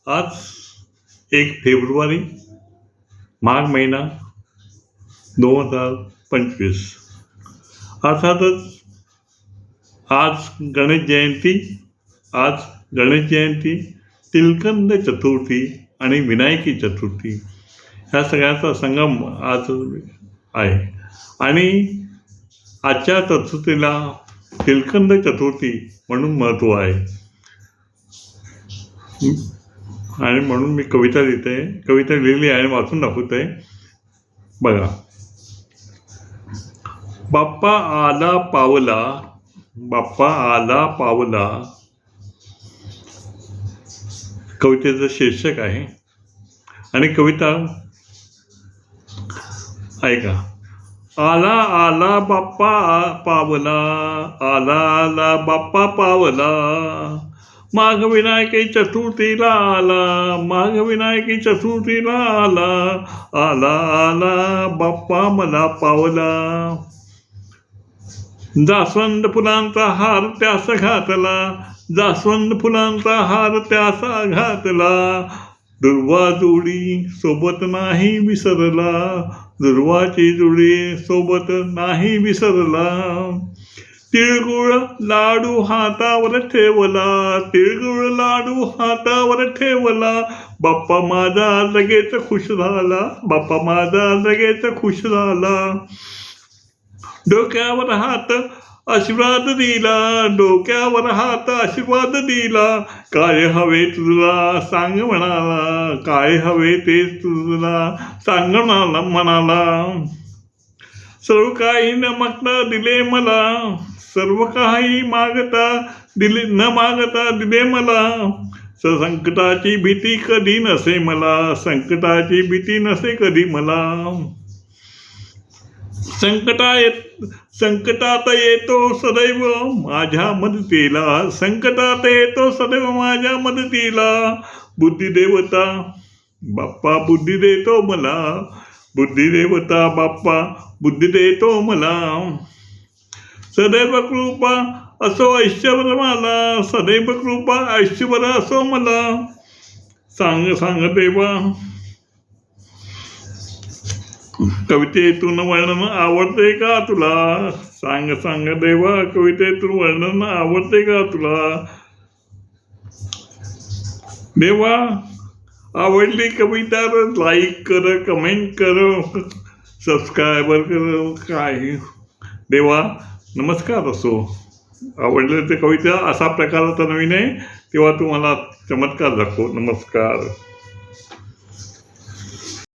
आज 1 फेब्रुवारी माघ महिना 2025. अर्थातच आज गणेश जयंती, तिलकंद चतुर्थी आणि विनायकी चतुर्थी ह्या सगळ्याचा संगम आज आहे. आणि आजच्या चतुर्थीला तिलकंद चतुर्थी म्हणून महत्त्व आहे. आणि म्हणून मी कविता लिहिली आणि वाचून दाखवत आहे. बघा. बाप्पा आला पावला कवितेचं शीर्षक आहे. आणि कविता ऐका. आला बाप्पा पावला, आला बाप्पा पावला, माघ विनायकी चतुर्थीला आला बाप्पा मला पावला. जास्वंद फुलांचा हार त्यास घातला, दुर्वा जोडी सोबत नाही विसरला, दुर्वाची जोडी सोबत नाही विसरला. तिळगुळ लाडू हातावर ठेवला, बाप्पा माझा लगेच खुश झाला. डोक्यावर हात आशीर्वाद दिला, काय हवे तुला सांग म्हणाला. सर्व काही न मागता दिले मला, संकटाची भीती कधी नसे मला. संकटात येतो सदैव माझ्या मदतीला, बुद्धिदेवता बाप्पा बुद्धी देतो मला. सदैव कृपा असो ऐश्वर असो मला. सांग देवा कवितेतून वर्णन आवडते का तुला? सांग देवा कवितेतून वर्णन आवडते का तुला? देवा आवडली कविता लाईक कर, कमेंट कर, सबस्क्रायबर कर. काय देवा नमस्कार असो. आवडलं ते कविता असा प्रकारचा नवीन आहे तेव्हा तुम्हाला चमत्कार दाखव. नमस्कार.